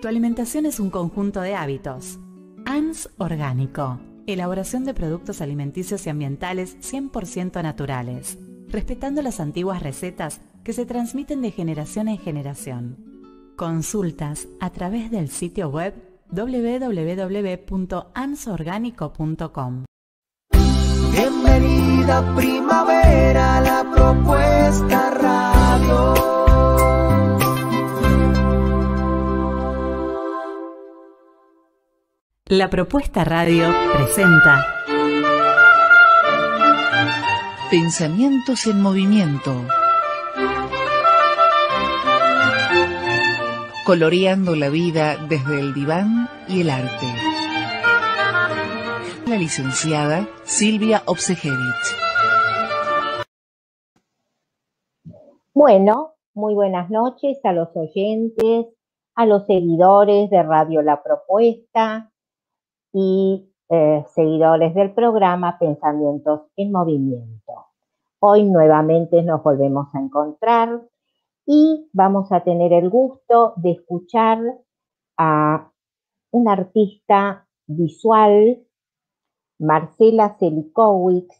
Tu alimentación es un conjunto de hábitos. ANS Orgánico. Elaboración de productos alimenticios y ambientales 100% naturales, respetando las antiguas recetas que se transmiten de generación en generación. Consultas a través del sitio web www.ansorgánico.com. Bienvenida primavera a la propuesta radio. La Propuesta Radio presenta Pensamientos en movimiento. Coloreando la vida desde el diván y el arte. La licenciada Silvia Obsejevich. Bueno, muy buenas noches a los oyentes, a los seguidores de Radio La Propuesta y seguidores del programa Pensamientos en Movimiento. Hoy nuevamente nos volvemos a encontrar y vamos a tener el gusto de escuchar a una artista visual, Marcela Celikowicz,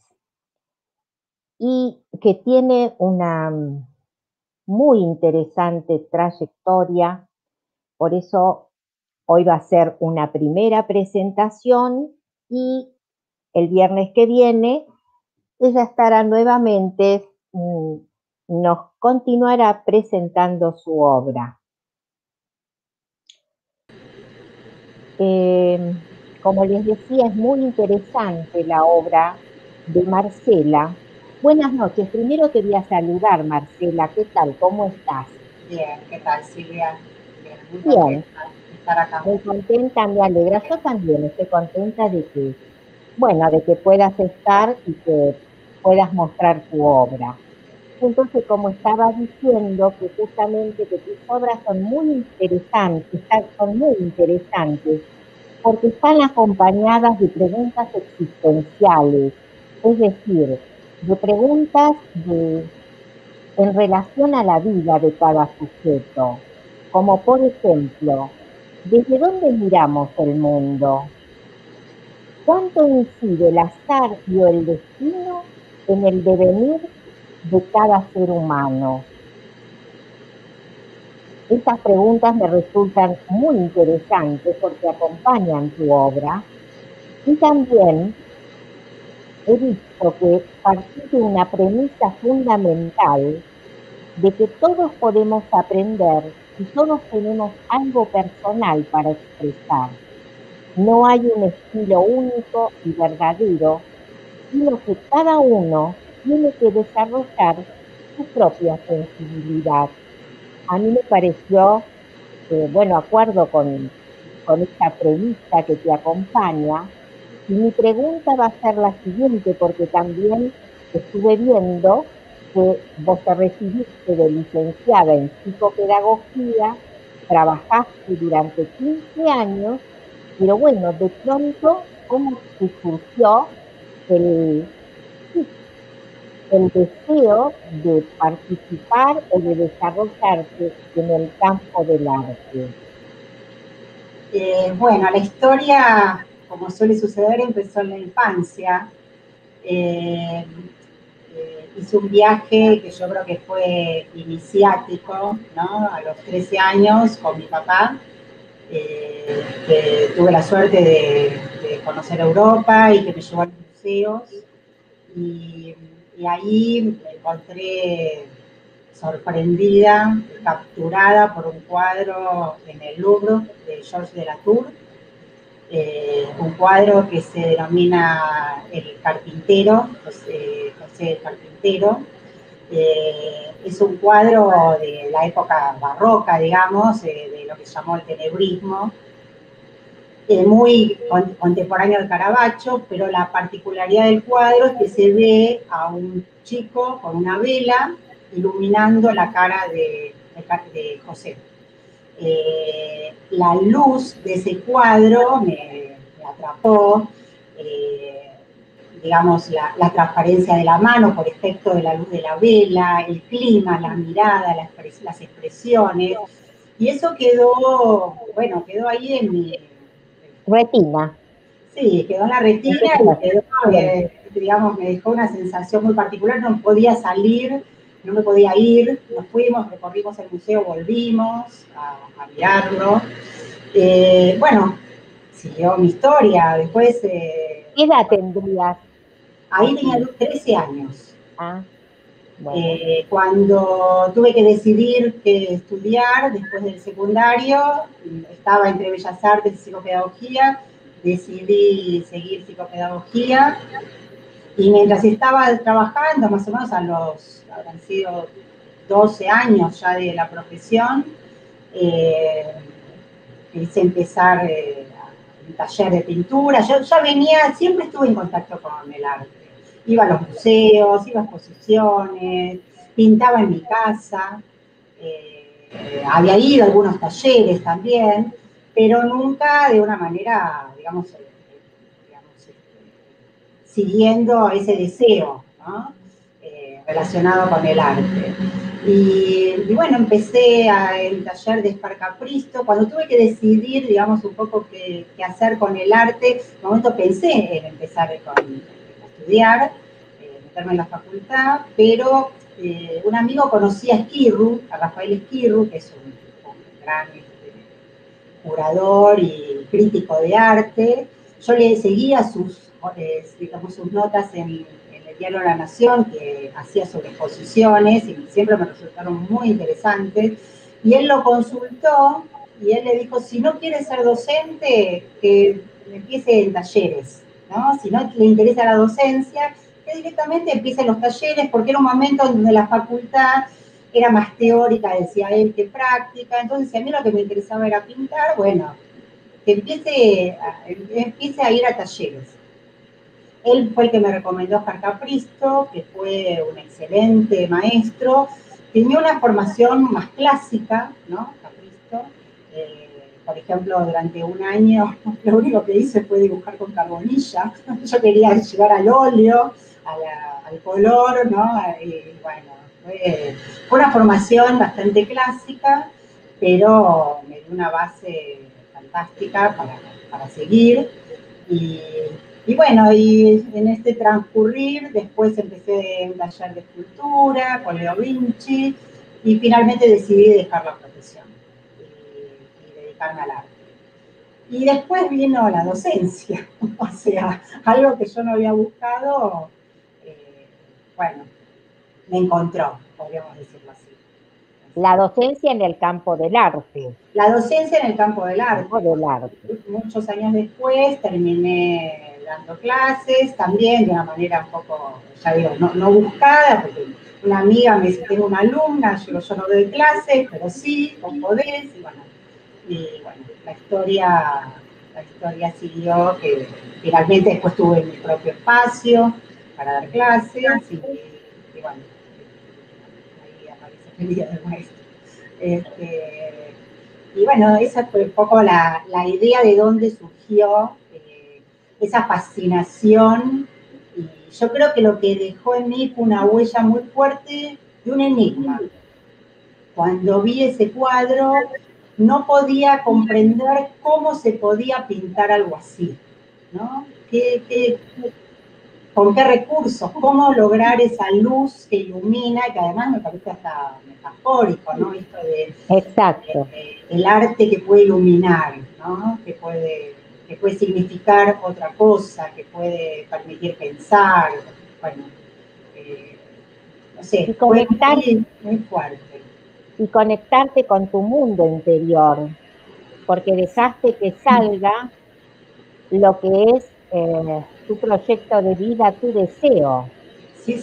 y que tiene una muy interesante trayectoria. Por eso hoy va a ser una primera presentación y el viernes que viene ella estará nuevamente, nos continuará presentando su obra. Como les decía, es muy interesante la obra de Marcela. Buenas noches. Primero te voy a saludar, Marcela. ¿Qué tal? ¿Cómo estás? Bien, ¿qué tal, Silvia? Bien, muy Bien. contenta de estar acá. Muy contenta, me alegra. Yo también estoy contenta de que puedas estar y que puedas mostrar tu obra. Entonces, como estaba diciendo, que justamente que tus obras son muy interesantes, porque están acompañadas de preguntas existenciales, es decir, de preguntas en relación a la vida de cada sujeto, como por ejemplo, ¿desde dónde miramos el mundo? ¿Cuánto incide el azar y el destino en el devenir de cada ser humano? Estas preguntas me resultan muy interesantes porque acompañan tu obra y también he visto que partir de una premisa fundamental de que todos podemos aprender y todos tenemos algo personal para expresar. No hay un estilo único y verdadero, sino que cada uno tiene que desarrollar su propia sensibilidad. A mí me pareció, acuerdo con esta premisa que te acompaña, y mi pregunta va a ser la siguiente, porque también estuve viendo que vos te recibiste de licenciada en psicopedagogía, trabajaste durante 15 años, pero bueno, de pronto, ¿cómo te surgió el deseo de participar o de desarrollarte en el campo del arte? Bueno, la historia, como suele suceder, empezó en la infancia. Hice un viaje que yo creo que fue iniciático, ¿no? A los 13 años con mi papá, que tuve la suerte de conocer Europa y que me llevó a los museos. Y ahí me encontré sorprendida, capturada por un cuadro en el Louvre de Georges de Latour, un cuadro que se denomina El Carpintero, José el Carpintero. Es un cuadro de la época barroca, digamos, de lo que se llamó el tenebrismo, muy contemporáneo al Caravaggio, pero la particularidad del cuadro es que se ve a un chico con una vela iluminando la cara de José. La luz de ese cuadro me atrapó, digamos, la transparencia de la mano por efecto de la luz de la vela, el clima, la mirada, las expresiones. Y eso quedó, bueno, quedó ahí en mi... Retina. Sí, quedó en la retina y quedó, digamos, me dejó una sensación muy particular, no podía salir, no me podía ir, nos fuimos, recorrimos el museo, volvimos a mirarlo. Bueno, siguió mi historia, después... ¿Qué edad tendrías? Ahí tenía 13 años. Ah, bueno. Cuando tuve que decidir qué estudiar después del secundario, estaba entre Bellas Artes y Psicopedagogía, decidí seguir psicopedagogía y mientras estaba trabajando, más o menos habrán sido 12 años ya de la profesión, quise empezar un taller de pintura. Yo ya venía, siempre estuve en contacto con el arte. Iba a los museos, iba a exposiciones, pintaba en mi casa, había ido a algunos talleres también, pero nunca de una manera, digamos, siguiendo ese deseo, ¿no? Relacionado con el arte. Y bueno, empecé el taller de Esparcapristo. Cuando tuve que decidir, digamos, un poco qué hacer con el arte, en un momento pensé en empezar a estudiar, meterme en la facultad, pero un amigo conocía a Esquirru, a Rafael Esquirru, que es un gran curador y crítico de arte. Yo le seguía digamos, sus notas en el diario La Nación, que hacía sobre exposiciones, y siempre me resultaron muy interesantes. Y él lo consultó, y él le dijo, si no quiere ser docente, que empiece en talleres, ¿no? Si no le interesa la docencia, que directamente empiece en los talleres, porque era un momento donde la facultad era más teórica, decía él, que práctica. Entonces, si a mí lo que me interesaba era pintar, bueno, que empiece a ir a talleres. Él fue el que me recomendó a Oscar Capristo, que fue un excelente maestro. Tenía una formación más clásica, ¿no? Capristo. Por ejemplo, durante un año, lo único que hice fue dibujar con carbonilla. Yo quería llegar al óleo, al color, ¿no? Y bueno, fue una formación bastante clásica, pero me dio una base fantástica para seguir. Y bueno, y en este transcurrir, después empecé un taller de escultura con Leo Vinci, y finalmente decidí dejar la profesión y dedicarme al arte. Y después vino la docencia, o sea, algo que yo no había buscado, bueno, me encontró, podríamos decirlo así. La docencia en el campo del arte. La docencia en el campo del arte. Del arte. Muchos años después terminé dando clases, también de una manera un poco, ya digo, no buscada, porque una amiga me dice, tengo una alumna, yo no doy clases, pero sí, vos podés, y bueno, la historia siguió, que finalmente después tuve mi propio espacio para dar clases, y bueno, ahí aparece el día del maestro. Y bueno, esa fue un poco la idea de dónde surgió esa fascinación, y yo creo que lo que dejó en mí fue una huella muy fuerte de un enigma. Cuando vi ese cuadro, no podía comprender cómo se podía pintar algo así, ¿no? ¿Con qué recursos? ¿Cómo lograr esa luz que ilumina, que además me parece hasta metafórico, ¿no? Esto de exacto. El arte que puede iluminar, ¿no? Que puede significar otra cosa, que puede permitir pensar, bueno, no sé, fue muy fuerte. Y conectarte con tu mundo interior, porque dejaste que salga lo que es tu proyecto de vida, tu deseo. Sí,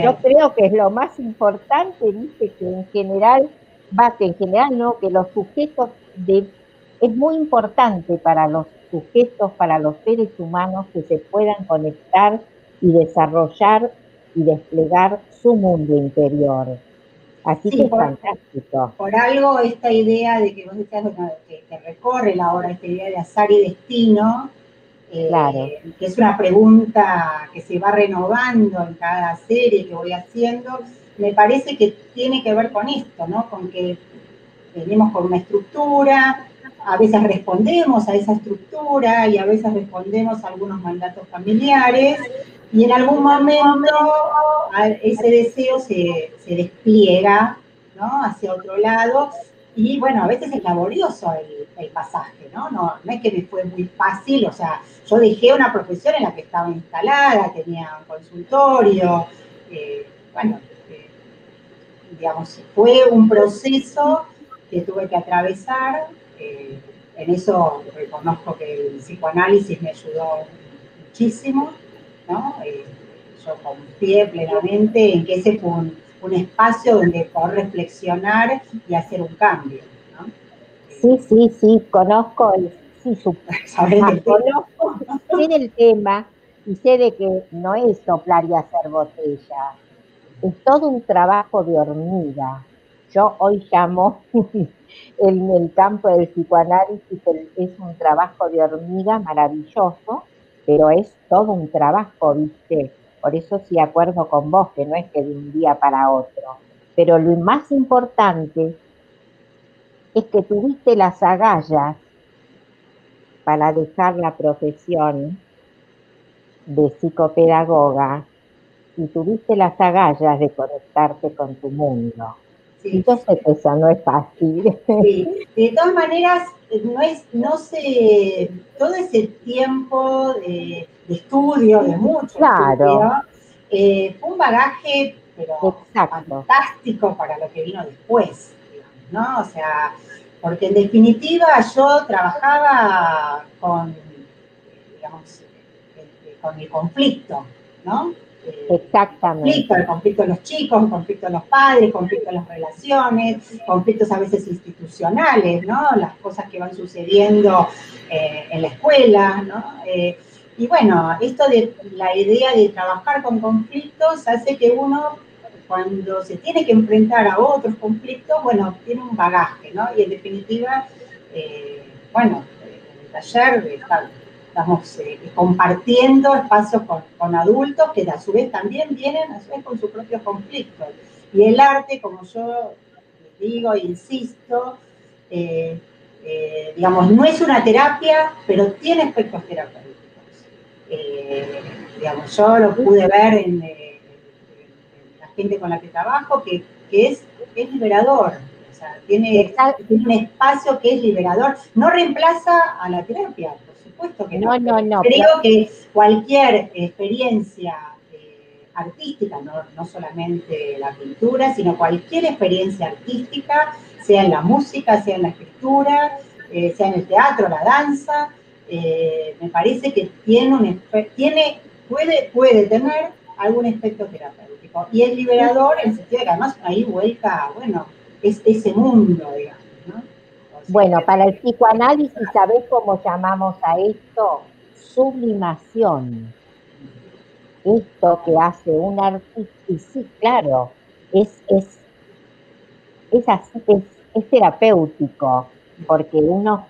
yo creo que es lo más importante, viste, que en general que los sujetos es muy importante para los sujetos, para los seres humanos, que se puedan conectar y desarrollar y desplegar su mundo interior. Así que es fantástico. Por algo esta idea de que vos decías, bueno, que recorre la obra, esta idea de azar y destino, claro. Que es una pregunta que se va renovando en cada serie que voy haciendo, me parece que tiene que ver con esto, ¿no? Con que venimos con una estructura, a veces respondemos a esa estructura y a veces respondemos a algunos mandatos familiares, y en algún momento ese deseo se despliega, ¿no?, hacia otro lado, y bueno, a veces es laborioso el pasaje, ¿no? No es que me fue muy fácil, o sea, yo dejé una profesión en la que estaba instalada, tenía un consultorio, bueno, digamos, fue un proceso que tuve que atravesar. En eso reconozco que el psicoanálisis me ayudó muchísimo, ¿no? Yo confié plenamente en que ese fue un espacio donde poder reflexionar y hacer un cambio, ¿no? Sí, conozco, ¿Sabes del tema? conozco, sé del tema y sé de que no es soplar y hacer botella, es todo un trabajo de hormiga. Yo hoy llamo en el campo del psicoanálisis es un trabajo de hormiga maravilloso, pero es todo un trabajo, ¿viste? Por eso sí acuerdo con vos, que no es que de un día para otro. Pero lo más importante es que tuviste las agallas para dejar la profesión de psicopedagoga y tuviste las agallas de conectarte con tu mundo. Sí. Y yo sé que eso no es fácil. Sí. De todas maneras, todo ese tiempo de estudio, de mucho Claro. estudio, fue un bagaje, pero Exacto. fantástico para lo que vino después, digamos, ¿no? O sea, porque en definitiva yo trabajaba digamos, con el conflicto, ¿no? Exactamente. El conflicto de los chicos, el conflicto de los padres, el conflicto de las relaciones, conflictos a veces institucionales, ¿no? Las cosas que van sucediendo en la escuela, ¿no? Y bueno, esto de la idea de trabajar con conflictos hace que uno, cuando se tiene que enfrentar a otros conflictos, bueno, tiene un bagaje, ¿no? Y en definitiva, bueno, en el taller estamos compartiendo espacios con adultos que a su vez también vienen a su vez con sus propios conflictos. Y el arte, como yo digo e insisto, digamos, no es una terapia, pero tiene aspectos terapéuticos. Digamos, yo lo pude ver en la gente con la que trabajo, que es liberador. O sea, tiene un espacio que es liberador. No reemplaza a la terapia, por supuesto que no. No. Creo que cualquier experiencia artística, no solamente la pintura, sino cualquier experiencia artística, sea en la música, sea en la escritura, sea en el teatro, la danza, me parece que puede tener algún efecto terapéutico. Y es liberador en el sentido de que además ahí vuelca, bueno, es ese mundo, digamos, ¿no? O sea, bueno, para el psicoanálisis, ¿sabés cómo llamamos a esto? Sublimación. Esto que hace un artista, y sí, claro, es así, es terapéutico, porque uno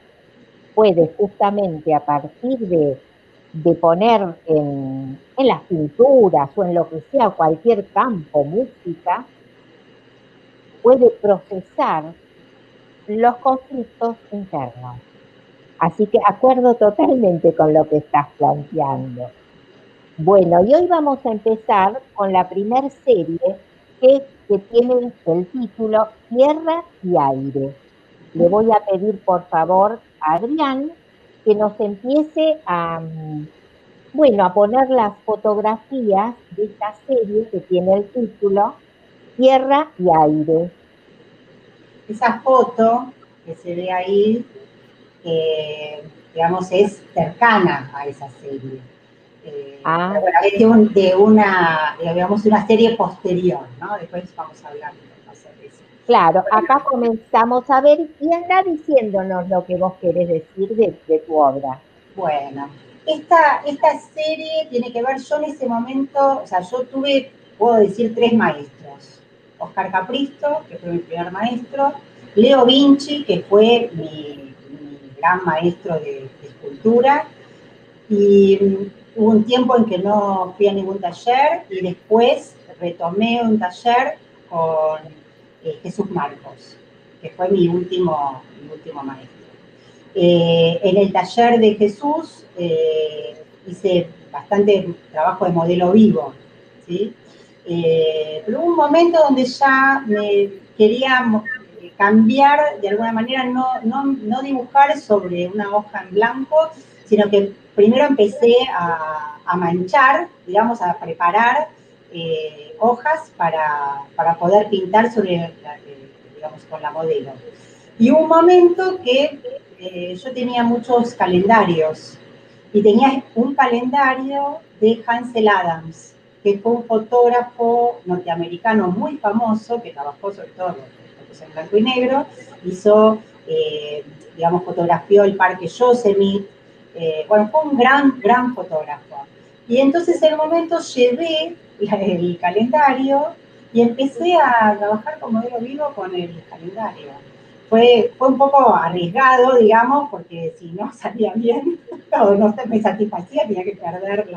puede justamente a partir de poner en las pinturas o en lo que sea, cualquier campo, música, puede procesar los conflictos internos. Así que acuerdo totalmente con lo que estás planteando. Bueno, y hoy vamos a empezar con la primer serie que tiene el título Tierra y Aire. Le voy a pedir, por favor, a Adrián que nos empiece a poner las fotografías de esta serie que tiene el título Tierra y Aire. Esa foto que se ve ahí, digamos, es cercana a esa serie. Pero bueno, es digamos, una serie posterior, ¿no? Después vamos a hablar más sobre eso. Claro, acá comenzamos a ver y anda diciéndonos lo que vos querés decir de tu obra. Bueno, esta serie tiene que ver, yo en ese momento, o sea, yo puedo decir, 3 maestros. Oscar Capristo, que fue mi primer maestro, Leo Vinci, que fue mi gran maestro de escultura, y hubo un tiempo en que no fui a ningún taller, y después retomé un taller con Jesús Marcos, que fue mi último maestro. En el taller de Jesús hice bastante trabajo de modelo vivo, ¿sí? Pero hubo un momento donde ya me quería cambiar, de alguna manera, no dibujar sobre una hoja en blanco, sino que primero empecé a manchar, digamos, a preparar hojas para poder pintar sobre, digamos, con la modelo. Y hubo un momento que yo tenía muchos calendarios, y tenía un calendario de Ansel Adams, que fue un fotógrafo norteamericano muy famoso, que trabajó sobre todo en blanco y negro, hizo, digamos, fotografió el Parque Yosemite, bueno, fue un gran fotógrafo. Y entonces en un momento llevé el calendario y empecé a trabajar como modelo vivo con el calendario. Fue un poco arriesgado, digamos, porque si no salía bien, no me satisfacía, tenía que perder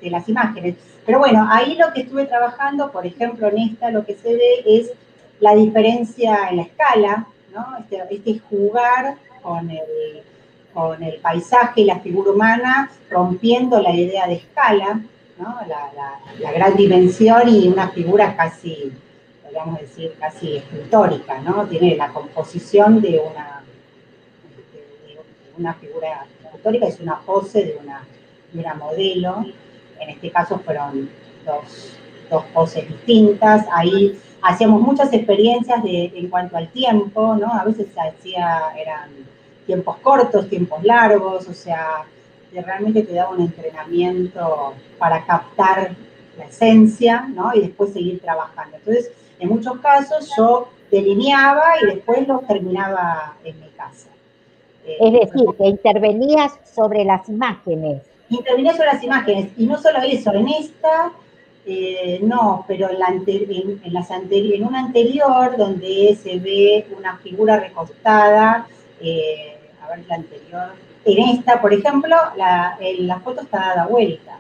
las imágenes. Pero bueno, ahí lo que estuve trabajando, por ejemplo, en esta lo que se ve es la diferencia en la escala, ¿no? Este jugar con el paisaje y la figura humana, rompiendo la idea de escala, ¿no? La gran dimensión y una figura casi, podríamos decir, casi escultórica, ¿no? Tiene la composición de una figura escultórica, es una pose de una modelo. En este caso fueron dos poses distintas. Ahí hacíamos muchas experiencias en cuanto al tiempo, ¿no? A veces eran tiempos cortos, tiempos largos, o sea, realmente te daba un entrenamiento para captar la esencia, ¿no? Y después seguir trabajando. Entonces, en muchos casos yo delineaba y después los terminaba en mi casa. Es decir, que intervenías sobre las imágenes. Intervenía sobre las imágenes, y no solo eso, en esta, no, pero en una anterior, donde se ve una figura recostada, a ver la anterior, en esta, por ejemplo, la foto está dada vuelta.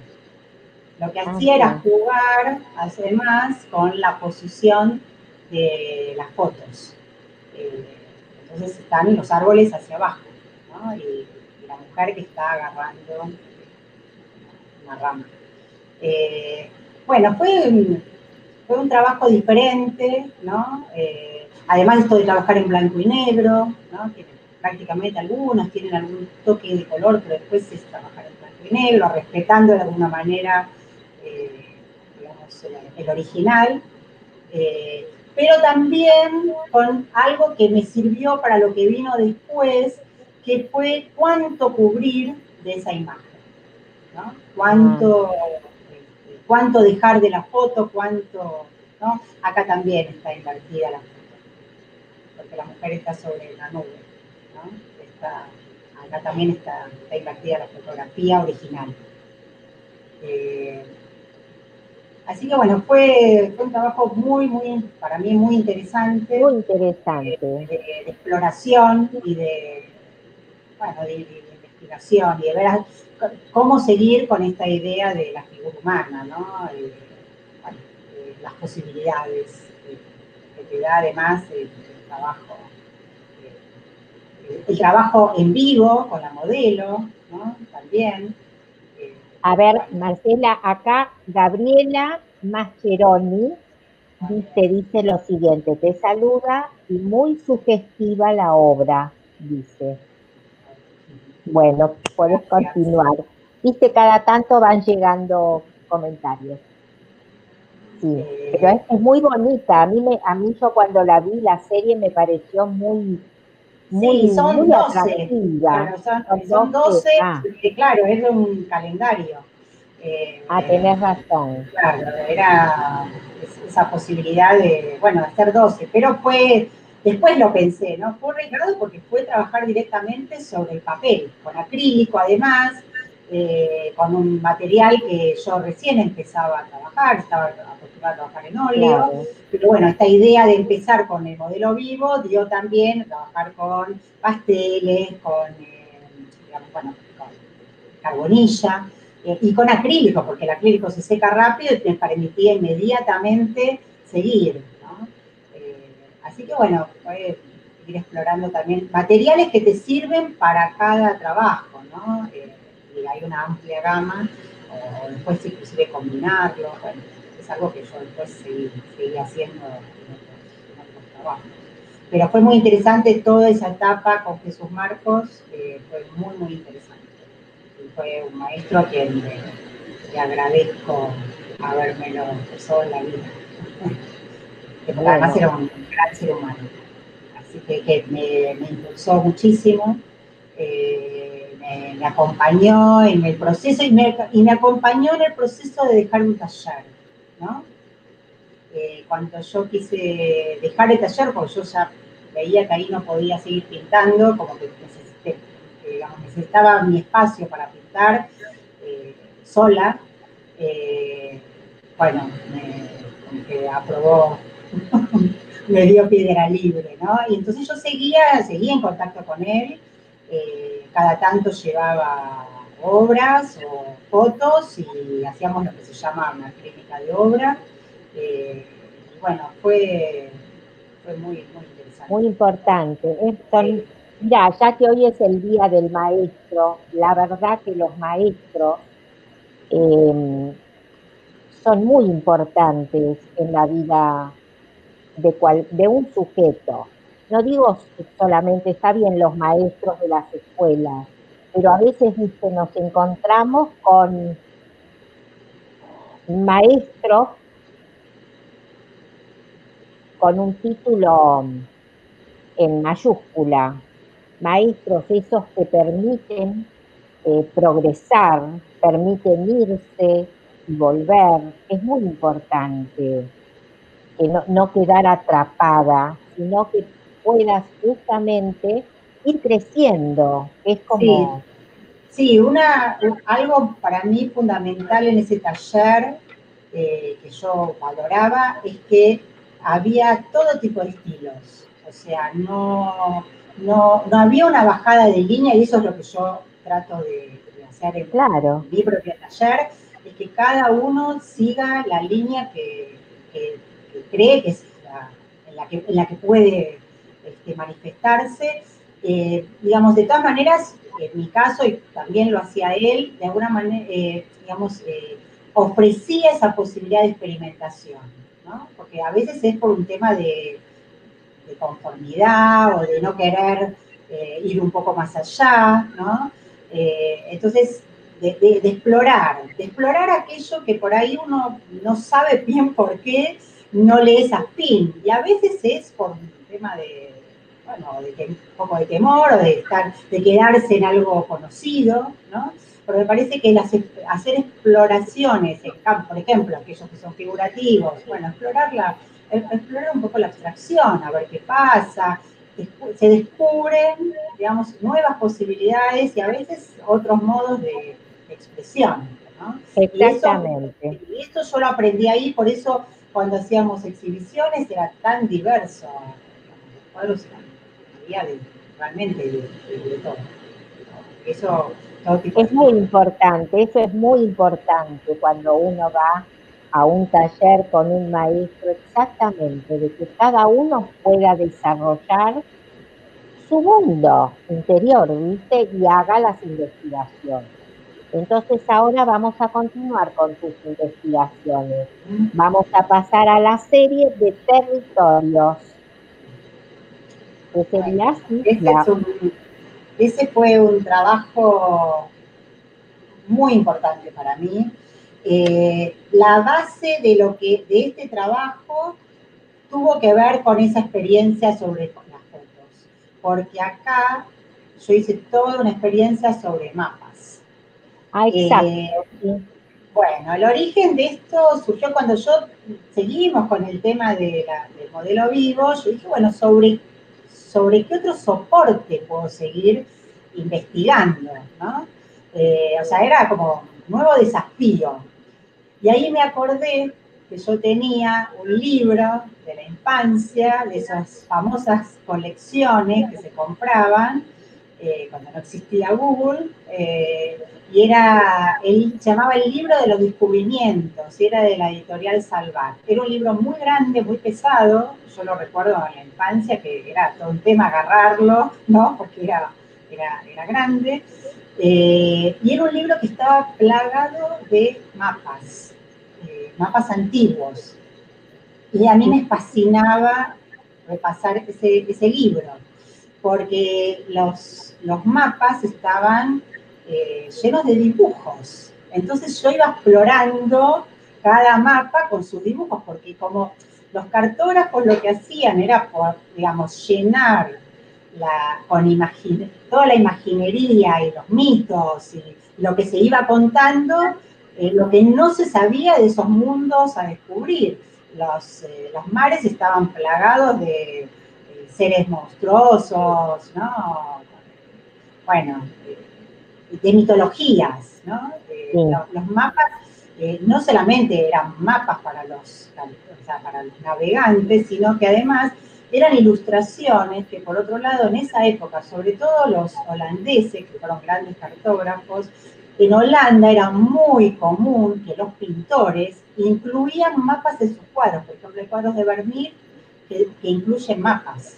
Lo que hacía era jugar, además, con la posición de las fotos. Entonces están los árboles hacia abajo, ¿no? Y la mujer que está agarrando una rama. Bueno, fue un trabajo diferente, ¿no? Además esto de trabajar en blanco y negro, ¿no? Que prácticamente algunos tienen algún toque de color, pero después es trabajar en blanco y negro, respetando de alguna manera, digamos, el original, pero también con algo que me sirvió para lo que vino después, que fue cuánto cubrir de esa imagen, ¿no? Cuánto dejar de la foto, ¿no? Acá también está invertida la foto, porque la mujer está sobre la nube, ¿no? Acá también está invertida la fotografía original. Así que bueno, fue un trabajo para mí muy interesante. Muy interesante. De exploración y de investigación y de ver cómo seguir con esta idea de la figura humana, ¿no? Las posibilidades que te da además el trabajo en vivo con la modelo, ¿no? También. A ver, Marcela, acá Gabriela Mascheroni dice lo siguiente: te saluda y muy sugestiva la obra, dice. Bueno, puedes continuar. Viste, cada tanto van llegando comentarios. Sí, pero es muy bonita. A mí yo cuando la vi, la serie me pareció muy son muy 12. Atractiva. Claro, son 12, porque claro, es un calendario. Tenés razón. Claro, era esa posibilidad de hacer 12, pero después lo pensé, ¿no? Fue arriesgado porque fue trabajar directamente sobre el papel, con acrílico además, con un material que yo recién empezaba a trabajar, estaba acostumbrada a trabajar en óleo, claro. Pero bueno, esta idea de empezar con el modelo vivo dio también a trabajar con pasteles, con carbonilla, y con acrílico, porque el acrílico se seca rápido y te permitía inmediatamente seguir, ¿no? Así que bueno, ir explorando también materiales que te sirven para cada trabajo, ¿no? Y hay una amplia gama, o después inclusive combinarlo, bueno, es algo que yo después seguí haciendo en otros trabajos. Pero fue muy interesante toda esa etapa con Jesús Marcos, fue muy, muy interesante. Y fue un maestro a quien le agradezco habérmelo empezado en la vida. Porque además era un gran ser humano. Así que me impulsó muchísimo, me acompañó en el proceso y me acompañó en el proceso de dejar un taller, ¿no? Cuando yo quise dejar el taller, porque yo ya veía que ahí no podía seguir pintando, como que necesitaba mi espacio para pintar sola, bueno, como que aprobó, me dio piedra libre, ¿no? Y entonces yo seguía en contacto con él, cada tanto llevaba obras o fotos y hacíamos lo que se llama una clínica de obra. Y bueno, fue muy, muy interesante. Muy importante. Mira, ya que hoy es el Día del Maestro, la verdad que los maestros son muy importantes en la vida de un sujeto. No digo solamente, está bien los maestros de las escuelas, pero a veces, viste, nos encontramos con maestros con un título en mayúscula, maestros esos que permiten progresar, permiten irse y volver. Es muy importante que no quedar atrapada, sino que puedas justamente ir creciendo. Es como... Sí, algo para mí fundamental en ese taller que yo valoraba es que había todo tipo de estilos. O sea, no había una bajada de línea, y eso es lo que yo trato de hacer en mi propio taller, es que cada uno siga la línea que cree que es en la que puede manifestarse. Digamos, de todas maneras, en mi caso, y también lo hacía él, de alguna manera, ofrecía esa posibilidad de experimentación, ¿no? Porque a veces es por un tema de conformidad o de no querer ir un poco más allá, ¿no? Entonces, de explorar aquello que por ahí uno no sabe bien por qué no le es afín, y a veces es por un tema un poco de temor o de quedarse en algo conocido, ¿no? Pero me parece que hacer exploraciones en campo, por ejemplo, aquellos que son figurativos, bueno, explorar un poco la abstracción, a ver qué pasa, se descubren, digamos, nuevas posibilidades y a veces otros modos de expresión, ¿no? Exactamente. Y esto yo lo aprendí ahí, por eso cuando hacíamos exhibiciones era tan diverso, los cuadros había realmente de todo. Eso, todo tipo es muy importante, eso es muy importante cuando uno va a un taller con un maestro, exactamente, de que cada uno pueda desarrollar su mundo interior, ¿viste? Y haga las investigaciones. Entonces ahora vamos a continuar con tus investigaciones. Vamos a pasar a la serie de territorios. Que sería así. Ese fue un trabajo muy importante para mí. La base de este trabajo tuvo que ver con esa experiencia sobre las fotos, porque acá yo hice toda una experiencia sobre mapas. Exacto. Bueno, el origen de esto surgió cuando seguimos con el tema del modelo vivo. Yo dije, bueno, sobre qué otro soporte puedo seguir investigando, ¿no? O sea, era como un nuevo desafío. Y ahí me acordé que yo tenía un libro de la infancia, de esas famosas colecciones que se compraban cuando no existía Google, y se llamaba El libro de los descubrimientos, y era de la editorial Salvat. Era un libro muy grande, muy pesado, yo lo recuerdo en la infancia, que era todo un tema agarrarlo, ¿no? Porque era grande, y era un libro que estaba plagado de mapas, mapas antiguos, y a mí me fascinaba repasar ese libro, porque los mapas estaban llenos de dibujos. Entonces yo iba explorando cada mapa con sus dibujos, porque como los cartógrafos lo que hacían era, digamos, llenar toda la imaginería y los mitos y lo que se iba contando, lo que no se sabía de esos mundos a descubrir. Los mares estaban plagados de seres monstruosos, ¿no? Bueno, de mitologías, ¿no? Sí. Los mapas no solamente eran mapas para los navegantes, sino que además eran ilustraciones que, por otro lado, en esa época, sobre todo los holandeses, que fueron grandes cartógrafos, en Holanda era muy común que los pintores incluían mapas en sus cuadros, por ejemplo, hay cuadros de Vermeer que incluyen mapas,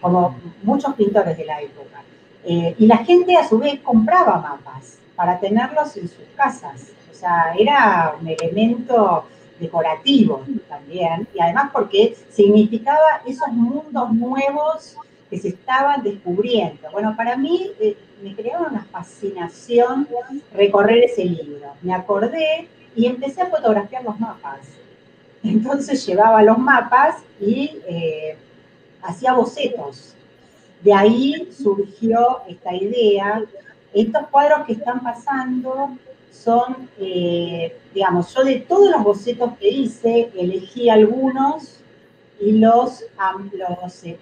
como muchos pintores de la época. Y la gente, a su vez, compraba mapas para tenerlos en sus casas. O sea, era un elemento decorativo también, y además porque significaba esos mundos nuevos que se estaban descubriendo. Bueno, para mí me creaba una fascinación recorrer ese libro. Me acordé y empecé a fotografiar los mapas. Entonces llevaba los mapas y hacía bocetos. De ahí surgió esta idea. Estos cuadros que están pasando son, digamos, yo de todos los bocetos que hice, elegí algunos y los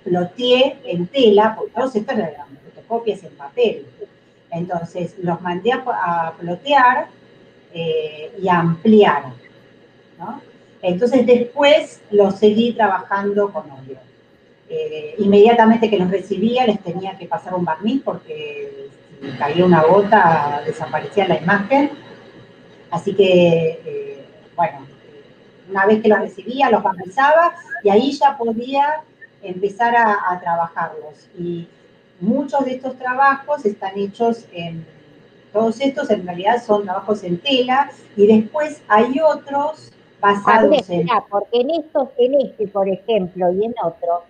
ploteé en tela, porque todos estos eran fotocopias en papel. Entonces los mandé a plotear y a ampliar, ¿no? Entonces después los seguí trabajando con óleo. Inmediatamente que los recibía les tenía que pasar un barniz porque si caía una gota desaparecía la imagen. Así que, bueno, una vez que los recibía, los barnizaba y ahí ya podía empezar a trabajarlos. Y muchos de estos trabajos están hechos todos estos en realidad son trabajos en tela, y después hay otros basados en... Porque en este, por ejemplo, y en otro,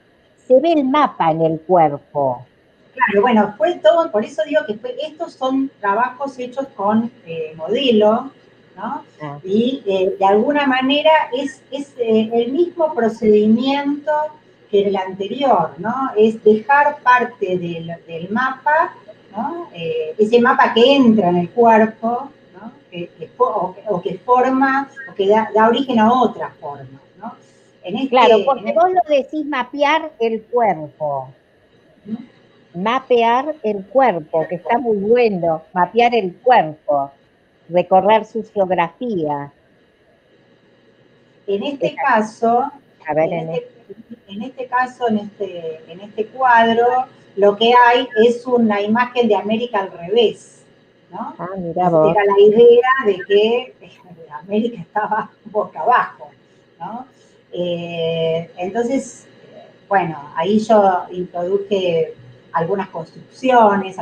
se ve el mapa en el cuerpo. Claro, bueno, fue todo, por eso digo que estos son trabajos hechos con modelo, ¿no? Y de alguna manera es el mismo procedimiento que el anterior, ¿no? Es dejar parte del mapa, ¿no? Ese mapa que entra en el cuerpo, ¿no? O que forma, o que da origen a otra forma, ¿no? Claro, porque vos lo decís mapear el cuerpo. Mapear el cuerpo, que está muy bueno, mapear el cuerpo, recorrer su geografía. En este caso, en este cuadro, lo que hay es una imagen de América al revés, ¿no? Ah, mira vos. Era la idea de que América estaba boca abajo, ¿no? Entonces, bueno, ahí yo introduje algunas construcciones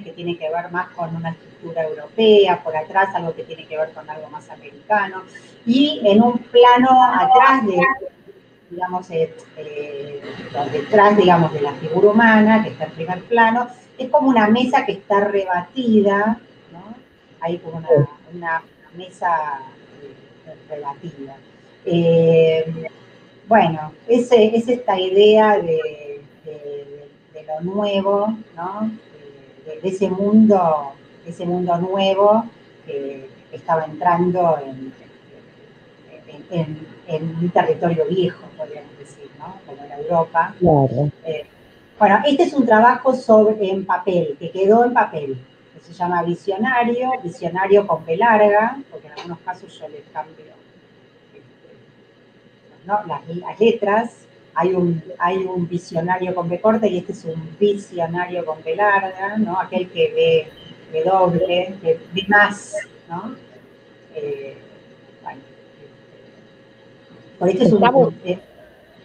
que tienen que ver más con una estructura europea, por atrás algo que tiene que ver con algo más americano, y en un plano atrás digamos, detrás, digamos, de la figura humana, que está en primer plano, es como una mesa que está rebatida, ¿no? Hay como una mesa rebatida. Bueno, es esta idea de lo nuevo, ¿no? De ese mundo nuevo que estaba entrando en un territorio viejo, podríamos decir, ¿no? Como era Europa. Claro. Bueno, este es un trabajo en papel, que quedó en papel, que se llama visionario con B larga, porque en algunos casos yo les cambio, ¿no? Las letras. Hay un visionario con B corta y este es un visionario con B larga, ¿no? Aquel que ve doble, de más, ¿no? Bueno, por esto es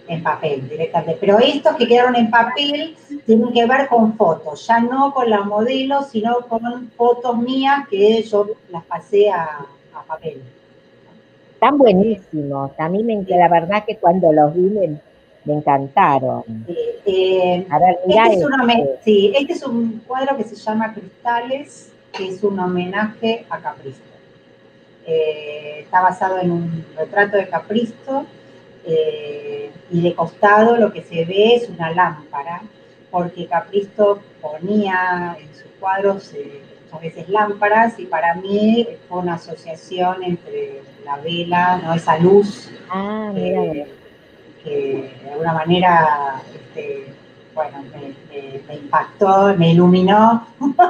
en papel directamente. Pero estos que quedaron en papel tienen que ver con fotos, ya no con la modelo, sino con fotos mías que yo las pasé a papel. Están buenísimos. A mí la verdad que cuando los vi me encantaron. A ver, mirá este es un cuadro que se llama Cristales, que es un homenaje a Capristo. Está basado en un retrato de Capristo, y de costado lo que se ve es una lámpara, porque Capristo ponía en sus cuadros muchas veces lámparas, y para mí fue una asociación entre la vela, ¿no? Esa luz que de alguna manera bueno, me impactó, me iluminó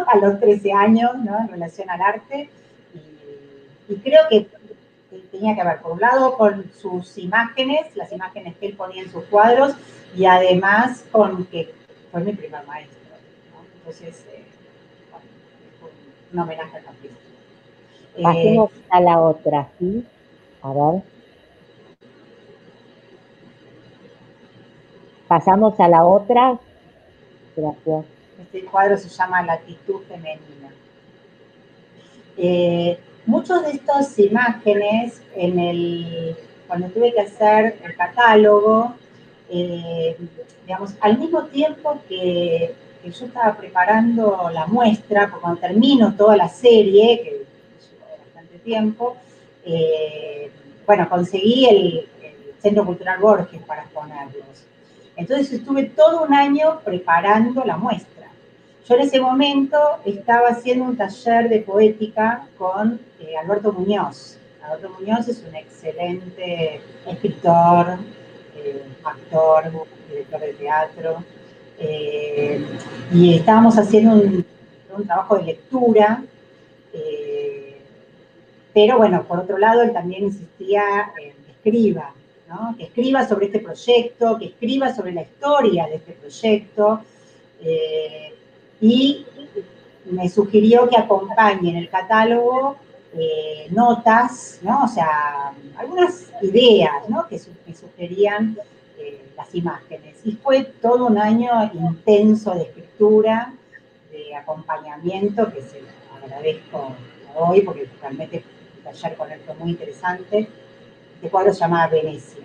a los 13 años, ¿no? En relación al arte, y creo que tenía que ver, por un lado, con sus imágenes, las imágenes que él ponía en sus cuadros, y además con que fue mi primer maestro, ¿no? Entonces, bueno, fue un homenaje a Capristo. Pasemos a la otra, ¿sí? A ver. Pasamos a la otra. Gracias. Este cuadro se llama Latitud Femenina. Muchas de estas imágenes, cuando tuve que hacer el catálogo, digamos, al mismo tiempo que yo estaba preparando la muestra, porque cuando termino toda la serie, que llevó bastante tiempo, bueno, conseguí el Centro Cultural Borges para exponerlos. Entonces estuve todo un año preparando la muestra. Yo en ese momento estaba haciendo un taller de poética con Alberto Muñoz. Alberto Muñoz es un excelente escritor, actor, director de teatro, y estábamos haciendo un trabajo de lectura, pero bueno, por otro lado, él también insistía en que escriba, ¿no? Que escriba sobre este proyecto, que escriba sobre la historia de este proyecto, y me sugirió que acompañe en el catálogo notas, ¿no? O sea, algunas ideas, ¿no? que sugerían las imágenes. Y fue todo un año intenso de escritura, de acompañamiento, que se lo agradezco hoy, porque realmente el taller con él fue muy interesante. Este cuadro se llama Venecia.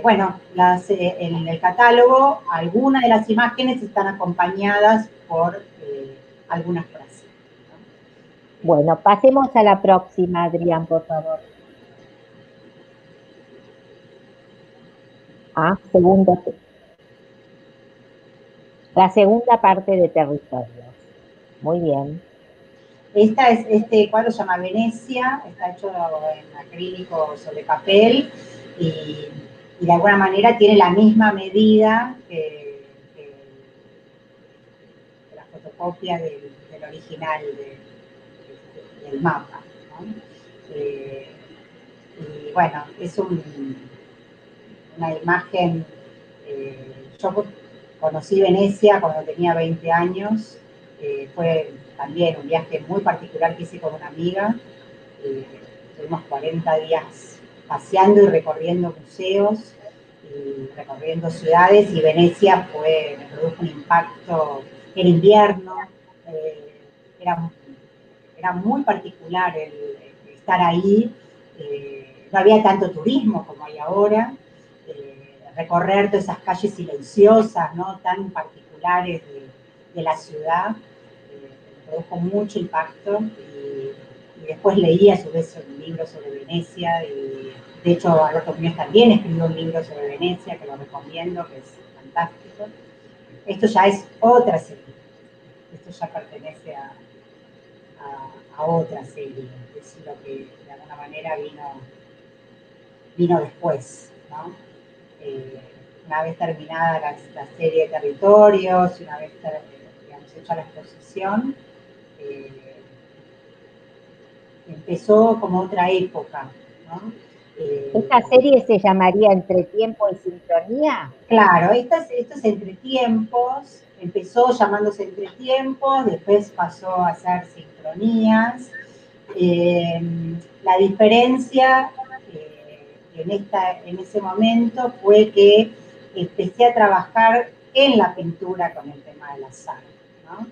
Bueno, en el catálogo, algunas de las imágenes están acompañadas por algunas frases, ¿no? Bueno, pasemos a la próxima, Adrián, por favor. La segunda parte de Territorios. Muy bien. Este cuadro se llama Venecia, está hecho en acrílico sobre papel, y de alguna manera tiene la misma medida que la fotocopia del original del mapa, ¿no? Y bueno, es una imagen. Yo conocí Venecia cuando tenía 20 años, fue también un viaje muy particular que hice con una amiga. Estuvimos 40 días paseando y recorriendo museos, y recorriendo ciudades, y Venecia me produjo un impacto. Era invierno, era muy particular el estar ahí, no había tanto turismo como hay ahora, recorrer todas esas calles silenciosas, ¿no? Tan particulares de la ciudad, me produjo mucho impacto, y después leí a su vez un libro sobre Venecia, y de hecho Alberto Muñoz también escribió un libro sobre Venecia, que lo recomiendo, que es fantástico. Esto ya es otra serie, esto ya pertenece a otra serie, es lo que de alguna manera vino después, ¿no? Una vez terminada la serie de Territorios, una vez digamos, hecha la exposición, empezó como otra época, ¿no? ¿Esta serie se llamaría Entre Tiempo y Sincronía? Claro, estos entretiempos, empezó llamándose entretiempos, después pasó a ser sincronías. La diferencia en ese momento fue que empecé a trabajar en la pintura con el tema del azar, ¿no?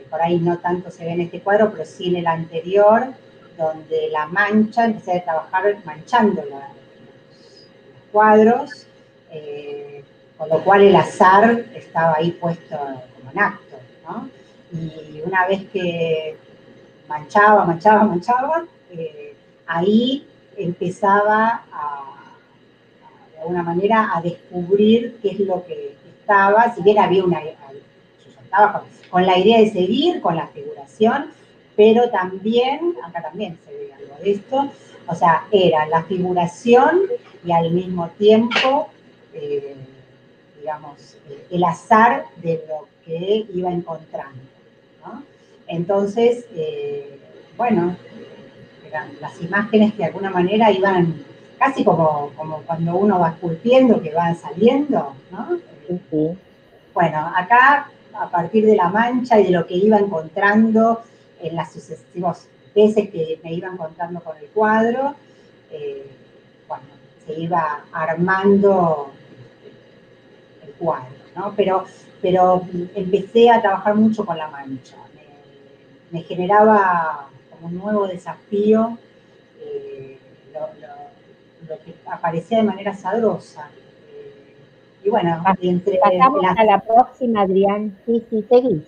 Por ahí no tanto se ve en este cuadro, pero sí en el anterior, donde la mancha, empecé a trabajar manchando los cuadros, con lo cual el azar estaba ahí puesto como en acto, ¿no? Y una vez que manchaba, ahí empezaba de alguna manera a descubrir qué es lo que estaba, si bien había yo ya estaba con la idea de seguir, con la figuración, pero también, acá también se ve algo de esto, o sea, era la figuración y al mismo tiempo, digamos, el azar de lo que iba encontrando, ¿no? Entonces, bueno, eran las imágenes que de alguna manera iban, casi como cuando uno va esculpiendo, que van saliendo, ¿no? Sí. Bueno, acá, a partir de la mancha y de lo que iba encontrando en las sucesivas veces que me iba encontrando con el cuadro, bueno, se iba armando el cuadro, ¿no? Pero empecé a trabajar mucho con la mancha. Me generaba como un nuevo desafío, lo que aparecía de manera sabrosa. Y bueno, Pasamos a la próxima, Adrián. Sí, seguí.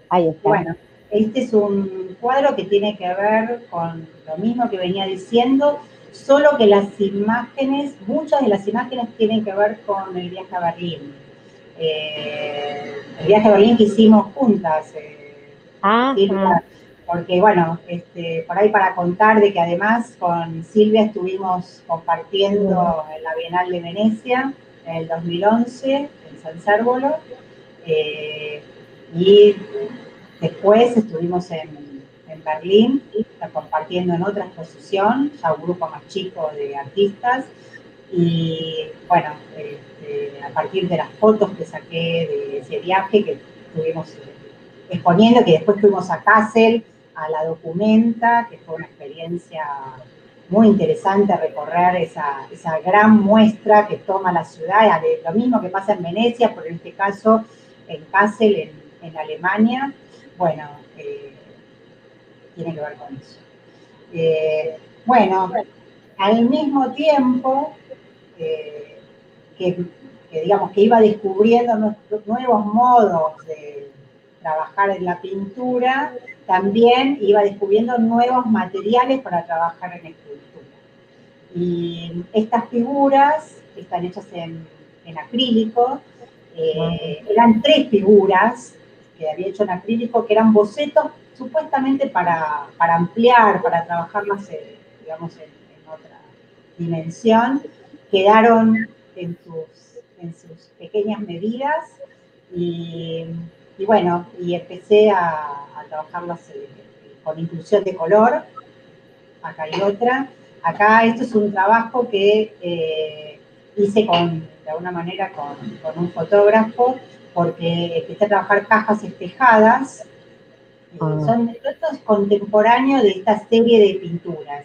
Ahí está. Bueno, este es un cuadro que tiene que ver con lo mismo que venía diciendo, solo que las imágenes, muchas de las imágenes tienen que ver con el viaje a Berlín. El viaje a Berlín que hicimos juntas, Silvia, porque bueno, por ahí para contar de que además con Silvia estuvimos compartiendo en la Bienal de Venecia en el 2011 en San Cérvolo, y después estuvimos en Berlín compartiendo en otra exposición, ya un grupo más chico de artistas, y bueno, a partir de las fotos que saqué de ese viaje que estuvimos exponiendo, que después fuimos a Kassel, a la Documenta, que fue una experiencia muy interesante recorrer esa gran muestra que toma la ciudad, lo mismo que pasa en Venecia, pero en este caso en Kassel, en Alemania. Bueno, tiene que ver con eso. Bueno, al mismo tiempo que digamos que iba descubriendo nuevos modos de trabajar en la pintura, también iba descubriendo nuevos materiales para trabajar en escultura. Y estas figuras están hechas en acrílico, eran 3 figuras que había hecho en acrílico, que eran bocetos supuestamente para ampliar, para trabajarlas, digamos, en otra dimensión. Quedaron en sus pequeñas medidas y bueno, y empecé a trabajarlas con inclusión de color. Acá hay otra. Acá esto es un trabajo que hice de alguna manera con un fotógrafo, porque empecé a trabajar cajas espejadas. Esto es contemporáneo de esta serie de pinturas.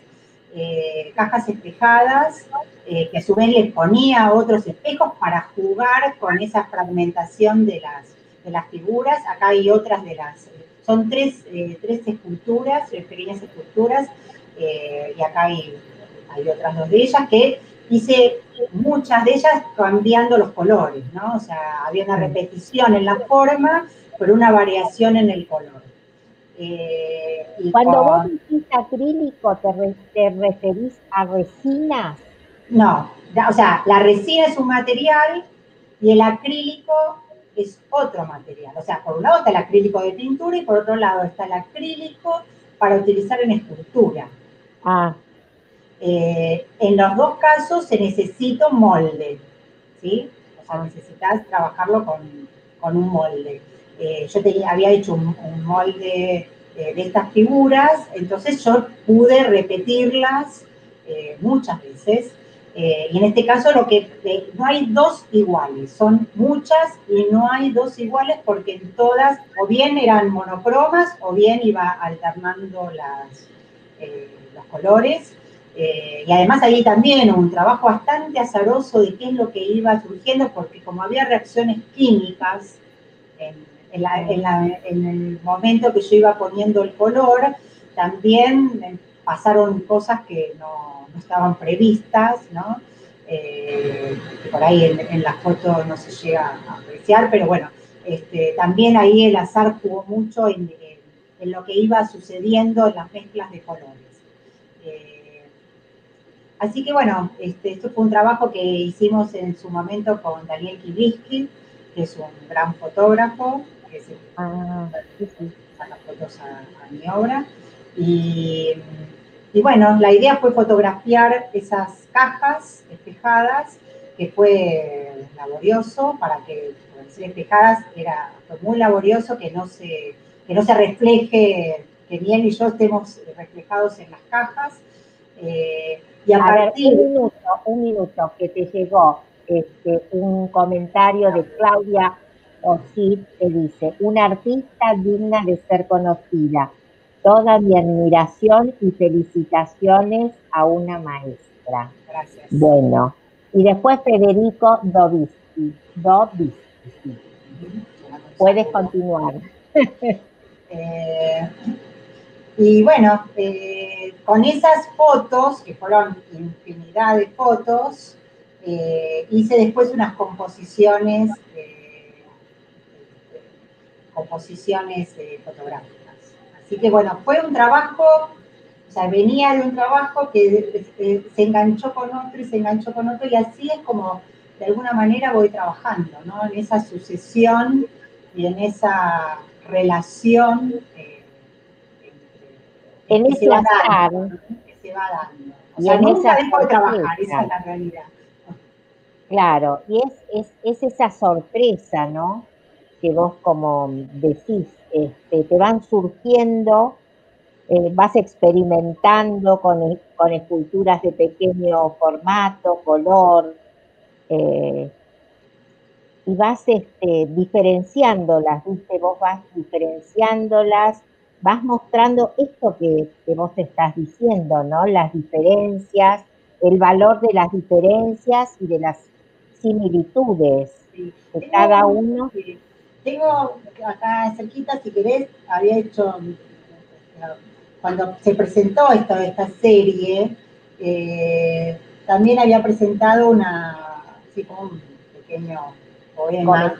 Cajas espejadas, que a su vez les ponía otros espejos para jugar con esa fragmentación de las figuras. Acá hay otras son tres esculturas, 3 pequeñas esculturas, y acá hay otras 2 de ellas que hice muchas de ellas cambiando los colores, ¿no? O sea, había una repetición en la forma, pero una variación en el color. Cuando vos decís acrílico, ¿te referís a resina? No, o sea, la resina es un material y el acrílico es otro material. O sea, por un lado está el acrílico de pintura y por otro lado está el acrílico para utilizar en escultura. En los 2 casos se necesita un molde, ¿sí? O sea, necesitas trabajarlo con un molde. Yo había hecho un molde de estas figuras, entonces yo pude repetirlas muchas veces. Y en este caso no hay dos iguales, son muchas y no hay dos iguales porque en todas o bien eran monocromas o bien iba alternando los colores. Y además ahí también un trabajo bastante azaroso de qué es lo que iba surgiendo, porque como había reacciones químicas en el momento que yo iba poniendo el color, también pasaron cosas que no estaban previstas, ¿no? Que por ahí en la foto no se llega a apreciar, pero bueno, también ahí el azar jugó mucho en lo que iba sucediendo en las mezclas de colores. Así que bueno, esto fue un trabajo que hicimos en su momento con Daniel Kiliskin, que es un gran fotógrafo, que se saca fotos a mi obra. Y bueno, la idea fue fotografiar esas cajas espejadas, que fue laborioso, para que, por ser espejadas, fue muy laborioso que no se refleje, que ni él ni yo estemos reflejados en las cajas. Y a partir... ver, un minuto, que te llegó un comentario de Claudia Osid que dice: una artista digna de ser conocida. Toda mi admiración y felicitaciones a una maestra. Gracias. Bueno, y después Federico Dobiski. Sí. Puedes continuar. Y bueno, con esas fotos, que fueron infinidad de fotos, hice después unas composiciones fotográficas. Así que bueno, fue un trabajo, o sea, venía de un trabajo que se enganchó con otro y se enganchó con otro, y así es como de alguna manera voy trabajando, ¿no? En esa sucesión y en esa relación en que ese se va azar, dando, que se va dando. O y sea, en nunca esa dejo de trabajar, sorpresa. esa es la realidad. Claro, y es esa sorpresa, ¿no? Que vos, como decís, te van surgiendo, vas experimentando con esculturas de pequeño formato, color, y vas diferenciándolas, ¿viste? Vos vas diferenciándolas, vas mostrando esto que vos estás diciendo, ¿no? Las diferencias, el valor de las diferencias y de las similitudes Sí. de cada uno. Tengo acá cerquita, si querés, había hecho, cuando se presentó esta serie, también había presentado así como un pequeño poema.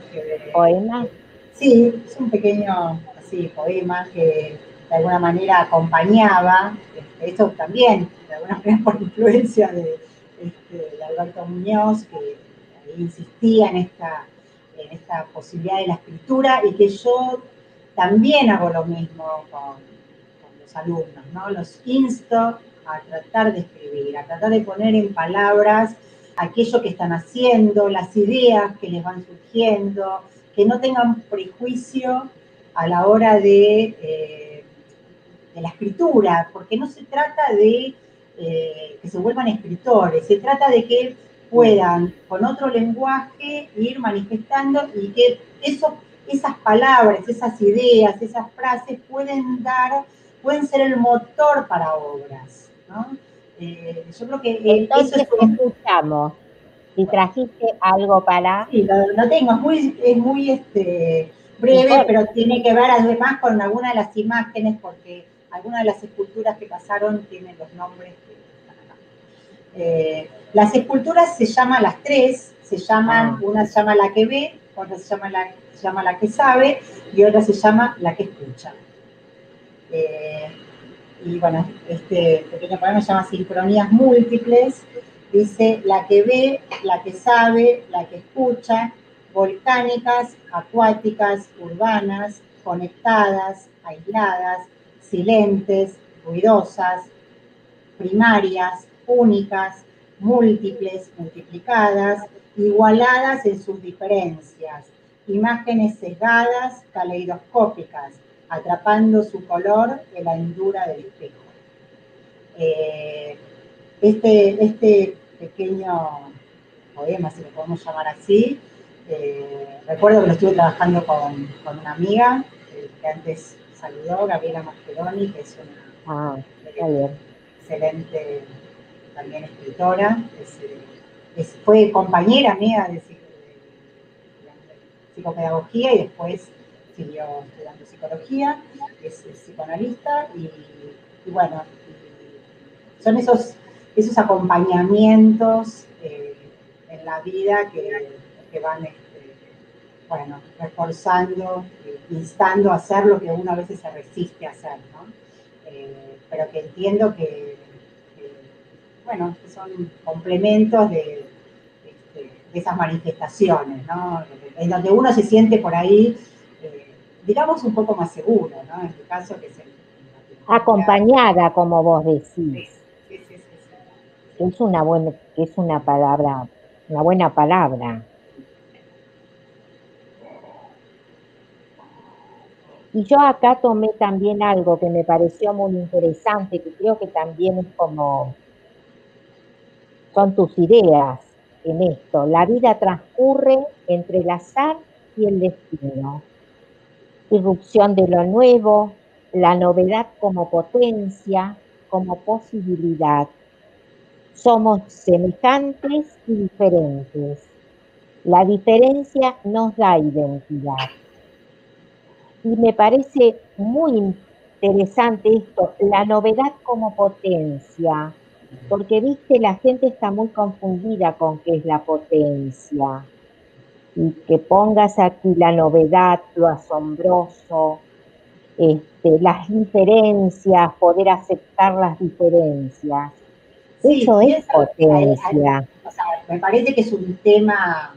¿Poema? Sí, es un pequeño así, poema que de alguna manera acompañaba, esto también, de alguna manera por influencia de Alberto Muñoz, que insistía en esta posibilidad de la escritura, y que yo también hago lo mismo con los alumnos, ¿no? Los insto a tratar de escribir, a tratar de poner en palabras aquello que están haciendo, las ideas que les van surgiendo, que no tengan prejuicio a la hora de la escritura, porque no se trata de que se vuelvan escritores, se trata de que puedan con otro lenguaje ir manifestando, y que esas palabras, esas ideas, esas frases pueden ser el motor para obras, ¿no? Yo creo que Entonces eso es escuchamos. Si trajiste algo para... Sí, lo tengo, es muy breve, pero tiene que ver además con algunas de las imágenes, porque algunas de las esculturas que pasaron tienen los nombres que están acá. Las esculturas se llaman las tres, una se llama La que ve, otra se llama La que sabe, y otra se llama La que escucha. Y bueno, este pequeño poema se llama Sincronías Múltiples. Dice: la que ve, la que sabe, la que escucha, volcánicas, acuáticas, urbanas, conectadas, aisladas, silentes, ruidosas, primarias, únicas, múltiples, multiplicadas, igualadas en sus diferencias, imágenes sesgadas, caleidoscópicas, atrapando su color en la hondura del espejo. este pequeño poema, si lo podemos llamar así, recuerdo que lo estuve trabajando con una amiga que antes saludó, Gabriela Mascheroni, que es una está bien. excelente también escritora, fue compañera mía de psicopedagogía y después siguió estudiando psicología, es psicoanalista y bueno, son esos acompañamientos en la vida que van bueno, reforzando, instando a hacer lo que uno a veces se resiste a hacer, ¿no? Pero que entiendo bueno, que son complementos de esas manifestaciones, ¿no? En donde uno se siente por ahí, digamos, un poco más seguro, ¿no? En tu caso, que es acompañada, como vos decís. Sí. Es una buena palabra. Y yo acá tomé también algo que me pareció muy interesante, que creo que también es son tus ideas en esto. La vida transcurre entre el azar y el destino. Irrupción de lo nuevo, la novedad como potencia, como posibilidad. Somos semejantes y diferentes. La diferencia nos da identidad. Y me parece muy interesante esto, la novedad como potencia, porque viste, la gente está muy confundida con qué es la potencia. Y que pongas aquí la novedad, lo asombroso, las diferencias, poder aceptar las diferencias. Sí, Eso es potencia. O sea, me parece que es un tema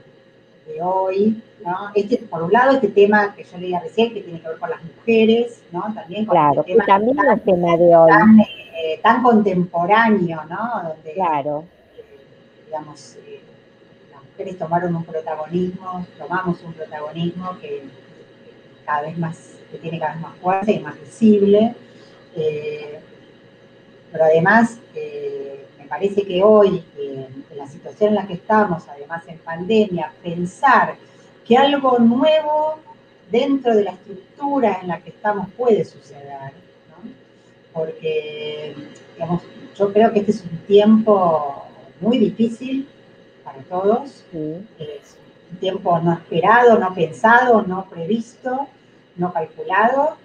de hoy, ¿no? Por un lado, este tema que yo leía recién, que tiene que ver con las mujeres, ¿no? También con Claro, este tema que también es tema de hoy. Tan contemporáneo, ¿no? Donde, claro. Digamos, las mujeres tomamos un protagonismo que tiene cada vez más fuerza y más visible. Pero además, me parece que hoy, en la situación en la que estamos, además en pandemia, pensar que algo nuevo dentro de la estructura en la que estamos puede suceder, ¿no? Porque, digamos, yo creo que este es un tiempo muy difícil para todos, es un tiempo no esperado, no pensado, no previsto, no calculado,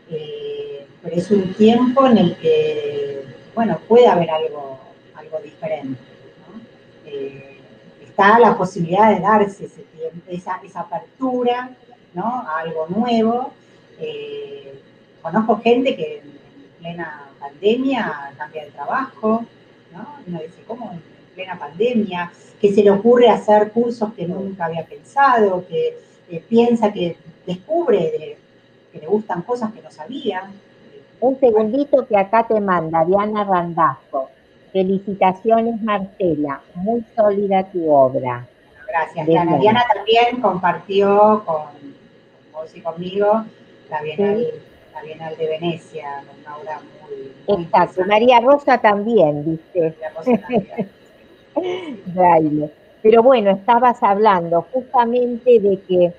pero es un tiempo en el que, bueno, puede haber algo diferente, ¿no? Está la posibilidad de darse ese tiempo, esa apertura, ¿no? A algo nuevo. Conozco gente que en plena pandemia cambia de trabajo, ¿no? Uno dice, ¿cómo en plena pandemia? Que se le ocurre hacer cursos que nunca había pensado, que piensa que descubre que le gustan cosas que no sabía. Un segundito que acá te manda Diana Randazzo. Felicitaciones, Marcela. Muy sólida tu obra. Gracias, Diana. Diana también compartió con vos y conmigo la Bienal de Venecia, con una obra muy exacto. María Rosa también, ¿viste? María Rosa también. Braille. Pero bueno, estabas hablando justamente de que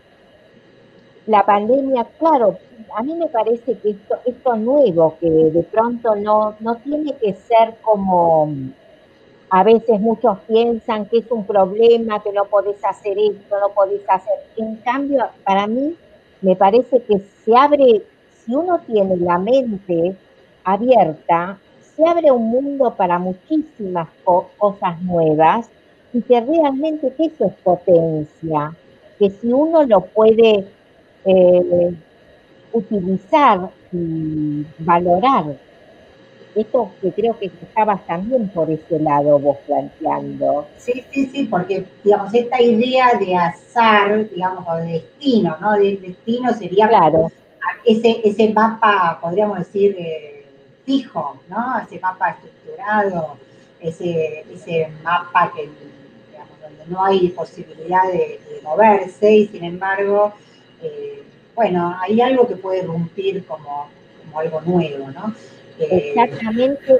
la pandemia, claro, a mí me parece que esto nuevo, que de pronto no tiene que ser como, a veces muchos piensan que es un problema, que no podés hacer esto, no podés hacer. En cambio, para mí, me parece que se abre, si uno tiene la mente abierta, se abre un mundo para muchísimas cosas nuevas y que realmente eso es potencia, que si uno lo puede utilizar y valorar. Esto que creo que estabas también por ese lado vos planteando. Sí, porque, digamos, esta idea de azar, digamos, o de destino, ¿no? De destino sería claro. ese mapa, podríamos decir, fijo, ¿no? Ese mapa estructurado, ese mapa que, digamos, donde no hay posibilidad de moverse y, sin embargo, bueno, hay algo que puede irrumpir como algo nuevo, ¿no? Exactamente,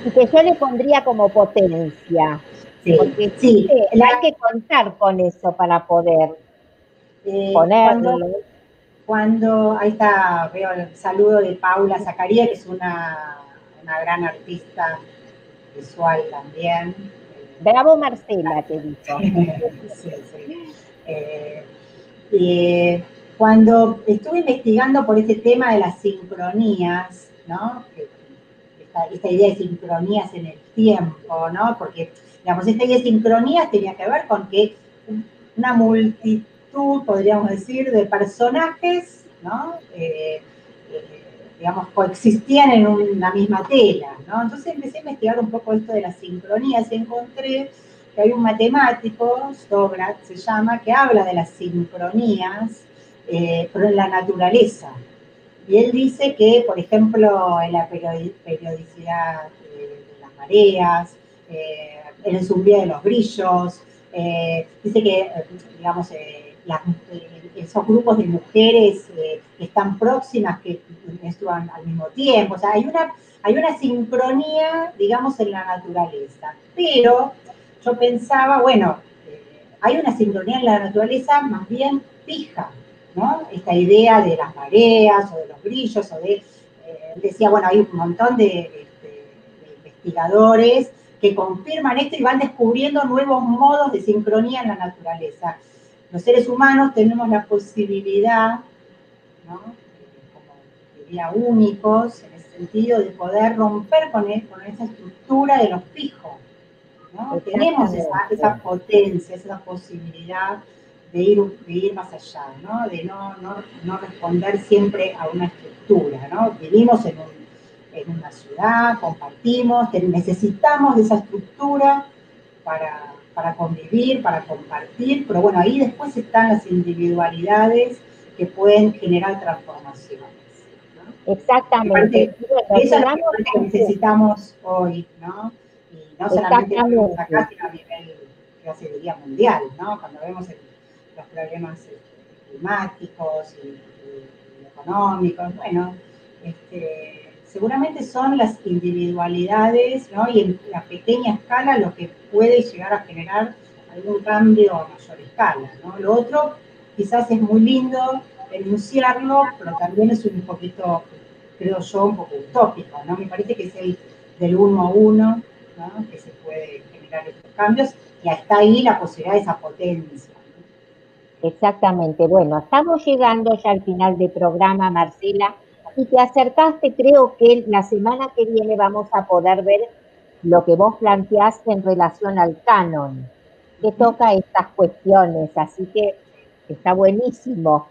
y que yo le pondría como potencia. Sí, Porque sí. hay que contar con eso para poder ponerlo. Cuando, ahí está, veo el saludo de Paula Zacarías, que es una gran artista visual también. Bravo Marcela, te dijo. Sí, sí. Cuando estuve investigando por este tema de las sincronías, ¿no? Esta idea de sincronías en el tiempo, ¿no? Porque, digamos, esta idea de sincronías tenía que ver con que una multitud, podríamos decir, de personajes, ¿no? Digamos, coexistían en una misma tela, ¿no? Entonces empecé a investigar un poco esto de las sincronías y encontré que hay un matemático, Sograt se llama, que habla de las sincronías, pero en la naturaleza. Y él dice que, por ejemplo, en la periodicidad de las mareas, en el zumbido de los grillos, dice que, digamos, esos grupos de mujeres que están próximas, que menstruan al mismo tiempo, o sea, hay una sincronía, digamos, en la naturaleza. Pero yo pensaba, bueno, hay una sincronía en la naturaleza más bien fija, ¿no? Esta idea de las mareas o de los grillos, o de, decía, bueno, hay un montón de investigadores que confirman esto y van descubriendo nuevos modos de sincronía en la naturaleza. Los seres humanos tenemos la posibilidad, ¿no? Como diría únicos, en ese sentido, de poder romper con esa estructura de los fijos, ¿no? Tenemos esa potencia, esa posibilidad de ir más allá, ¿no? De no responder siempre a una estructura, ¿no? Vivimos en una ciudad, compartimos, necesitamos de esa estructura para convivir, para compartir, pero bueno, ahí después están las individualidades que pueden generar transformaciones, ¿no? Exactamente. Eso es lo que necesitamos hoy, ¿no? Y no solamente acá, sino a nivel, casi diría, mundial, ¿no? Cuando vemos los problemas climáticos y económicos, bueno, seguramente son las individualidades, ¿no? Y en la pequeña escala lo que puede llegar a generar algún cambio a mayor escala, ¿no? Lo otro quizás es muy lindo enunciarlo, pero también es un poquito, creo yo, un poco utópico, ¿no? Me parece que es el del uno a uno, ¿no? Que se puede generar estos cambios, y está ahí la posibilidad de esa potencia, ¿no? Exactamente. Bueno, estamos llegando ya al final del programa, Marcela, y te acercaste, creo que la semana que viene vamos a poder ver lo que vos planteaste en relación al canon, que toca estas cuestiones, así que está buenísimo.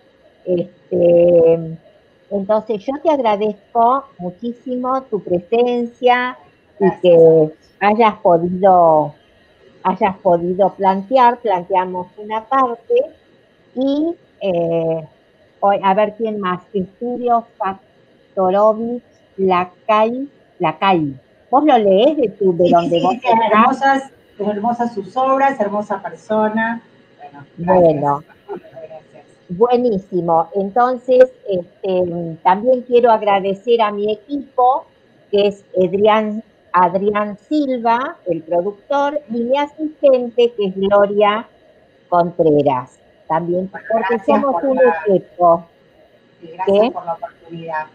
Entonces yo te agradezco muchísimo tu presencia y que hayas podido planteamos una parte y a ver quién más, Estudio Faktorovich Lakai. ¿Vos lo leés de donde vos estás? Hermosas sus obras, hermosa persona. Bueno, gracias. Buenísimo. Entonces, también quiero agradecer a mi equipo, que es Adrián Silva, el productor, y mi asistente, que es Gloria Contreras. También, porque somos un equipo. Gracias por la oportunidad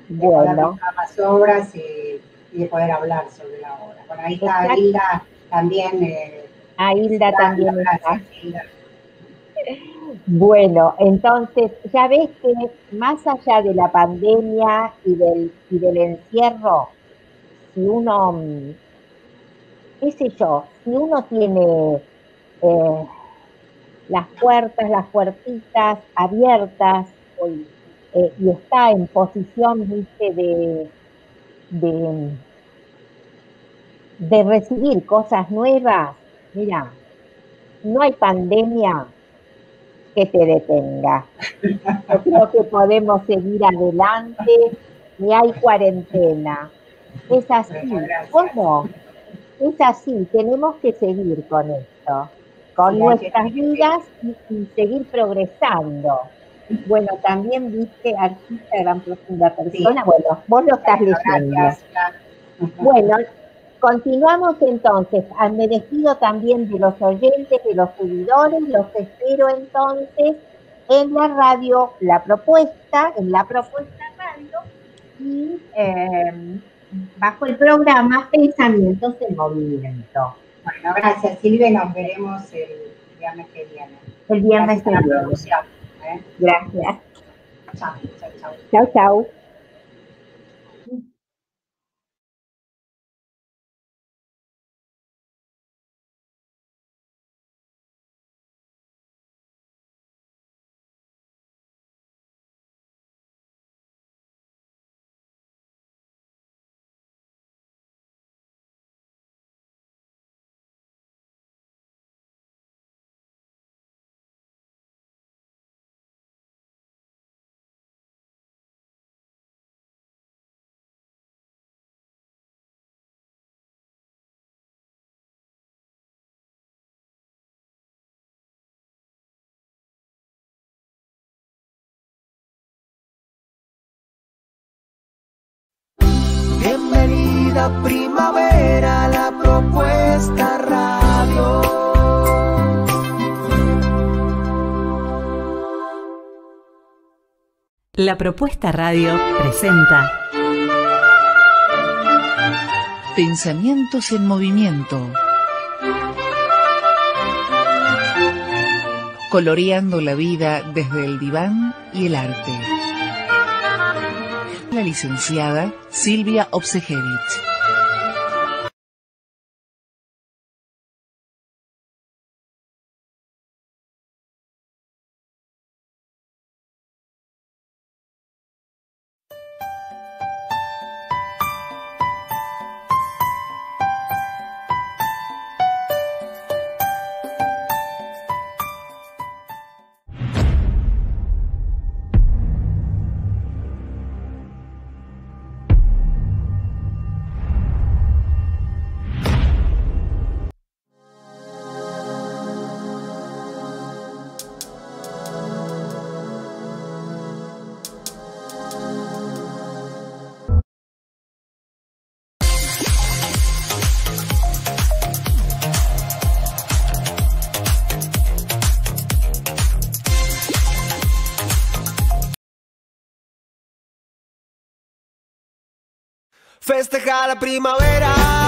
de poder mostrar las obras y de poder hablar sobre la obra. Bueno, ahí está Hilda también. Hilda también está. Bueno, entonces ya ves que más allá de la pandemia y del encierro, si uno, qué sé yo, si uno tiene las puertitas abiertas y está en posición, viste, de recibir cosas nuevas, mira, no hay pandemia que te detenga. Yo creo que podemos seguir adelante, ni hay cuarentena. Es así. ¿Cómo? Es así, tenemos que seguir con esto, con nuestras vidas y seguir progresando. Bueno, también viste, artista, gran profunda persona. Bueno, vos lo estás leyendo. Bueno, continuamos entonces. Me despido también de los oyentes, de los seguidores. Los espero entonces en la radio La Propuesta, en La Propuesta Radio, y bajo el programa Pensamientos en Movimiento. Bueno, gracias Silvia, nos veremos el viernes que viene. El viernes que viene. Gracias. Chao, chao, chao. Chao, chao. Bienvenida primavera a La Propuesta Radio. La Propuesta Radio presenta Pensamientos en movimiento. Coloreando la vida desde el diván y el arte. La licenciada Silvia Obsejevich. Festeja la primavera.